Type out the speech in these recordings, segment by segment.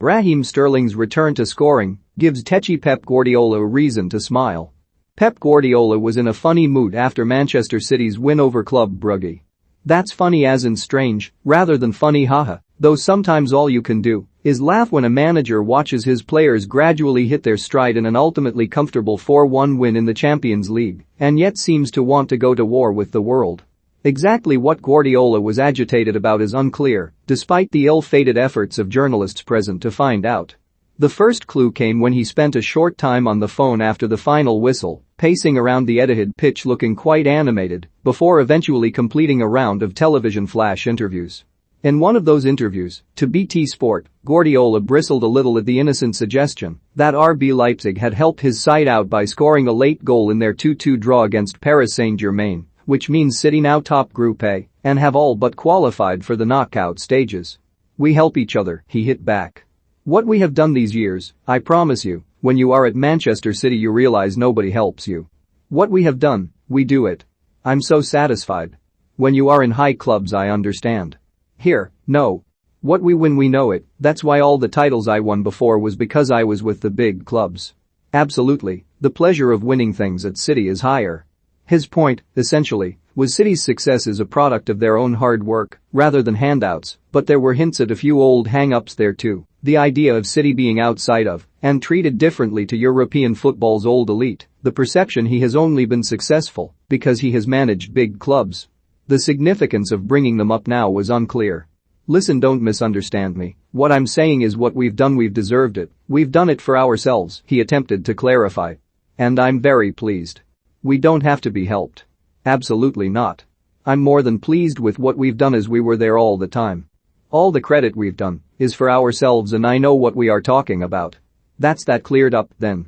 Raheem Sterling's return to scoring gives tetchy Pep Guardiola a reason to smile. Pep Guardiola was in a funny mood after Manchester City's win over Club Brugge. That's funny as in strange, rather than funny haha, though sometimes all you can do is laugh when a manager watches his players gradually hit their stride in an ultimately comfortable 4-1 win in the Champions League and yet seems to want to go to war with the world. Exactly what Guardiola was agitated about is unclear, despite the ill-fated efforts of journalists present to find out. The first clue came when he spent a short time on the phone after the final whistle, pacing around the Etihad pitch looking quite animated, before eventually completing a round of television flash interviews. In one of those interviews, to BT Sport, Guardiola bristled a little at the innocent suggestion that RB Leipzig had helped his side out by scoring a late goal in their 2-2 draw against Paris Saint-Germain, which means City now top Group A and have all but qualified for the knockout stages. "We help each other," he hit back. "What we have done these years, I promise you, when you are at Manchester City you realize nobody helps you. What we have done, we do it. I'm so satisfied. When you are in high clubs I understand. Here, no. What we win we know it, that's why all the titles I won before was because I was with the big clubs. Absolutely, the pleasure of winning things at City is higher." His point, essentially, was City's success is a product of their own hard work, rather than handouts, but there were hints at a few old hang-ups there too. The idea of City being outside of and treated differently to European football's old elite, the perception he has only been successful because he has managed big clubs. The significance of bringing them up now was unclear. "Listen, don't misunderstand me. What I'm saying is what we've done, we've deserved it. We've done it for ourselves," he attempted to clarify. "And I'm very pleased. We don't have to be helped. Absolutely not. I'm more than pleased with what we've done as we were there all the time. All the credit we've done is for ourselves and I know what we are talking about." That's that cleared up then.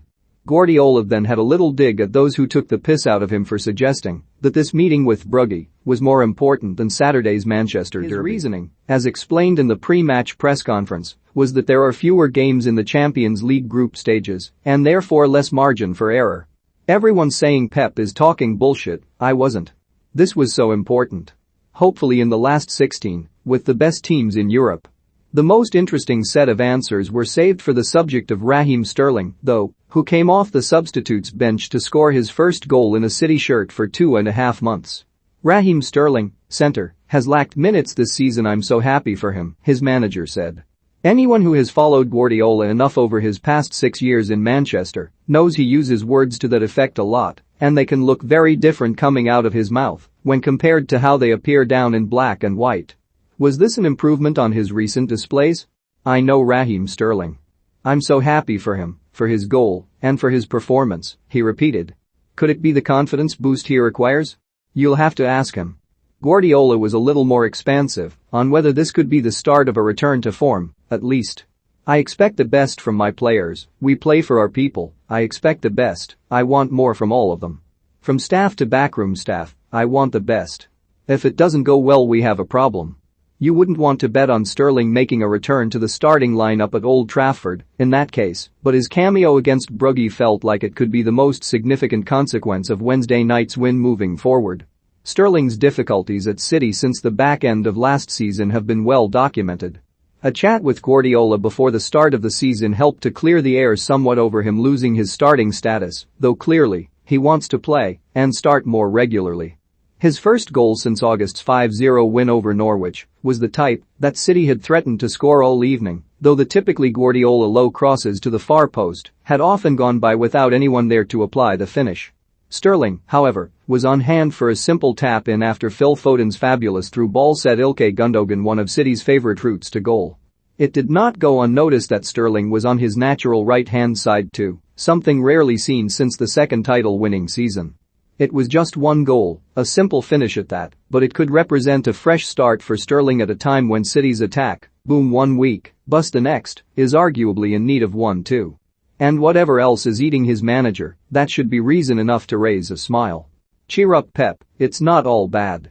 Guardiola then had a little dig at those who took the piss out of him for suggesting that this meeting with Brugge was more important than Saturday's Manchester derby. His reasoning, as explained in the pre-match press conference, was that there are fewer games in the Champions League group stages and therefore less margin for error. "Everyone's saying Pep is talking bullshit, I wasn't. This was so important. Hopefully in the last 16, with the best teams in Europe." The most interesting set of answers were saved for the subject of Raheem Sterling, though, who came off the substitutes bench to score his first goal in a City shirt for 2.5 months. "Raheem Sterling, centre, has lacked minutes this season. I'm so happy for him," his manager said. Anyone who has followed Guardiola enough over his past 6 years in Manchester knows he uses words to that effect a lot, and they can look very different coming out of his mouth when compared to how they appear down in black and white. Was this an improvement on his recent displays? "I know Raheem Sterling. I'm so happy for him, for his goal, and for his performance," he repeated. Could it be the confidence boost he requires? You'll have to ask him. Guardiola was a little more expansive on whether this could be the start of a return to form, at least. "I expect the best from my players, we play for our people, I expect the best, I want more from all of them. From staff to backroom staff, I want the best. If it doesn't go well we have a problem." You wouldn't want to bet on Sterling making a return to the starting lineup at Old Trafford in that case, but his cameo against Brugge felt like it could be the most significant consequence of Wednesday night's win moving forward. Sterling's difficulties at City since the back end of last season have been well documented. A chat with Guardiola before the start of the season helped to clear the air somewhat over him losing his starting status, though clearly, he wants to play and start more regularly. His first goal since August's 5-0 win over Norwich was the type that City had threatened to score all evening, though the typically Guardiola low crosses to the far post had often gone by without anyone there to apply the finish. Sterling, however, was on hand for a simple tap-in after Phil Foden's fabulous through ball set Ilkay Gundogan one of City's favourite routes to goal. It did not go unnoticed that Sterling was on his natural right-hand side too, something rarely seen since the second title-winning season. It was just one goal, a simple finish at that, but it could represent a fresh start for Sterling at a time when City's attack, boom one week, bust the next, is arguably in need of one too. And whatever else is eating his manager, that should be reason enough to raise a smile. Cheer up Pep, it's not all bad.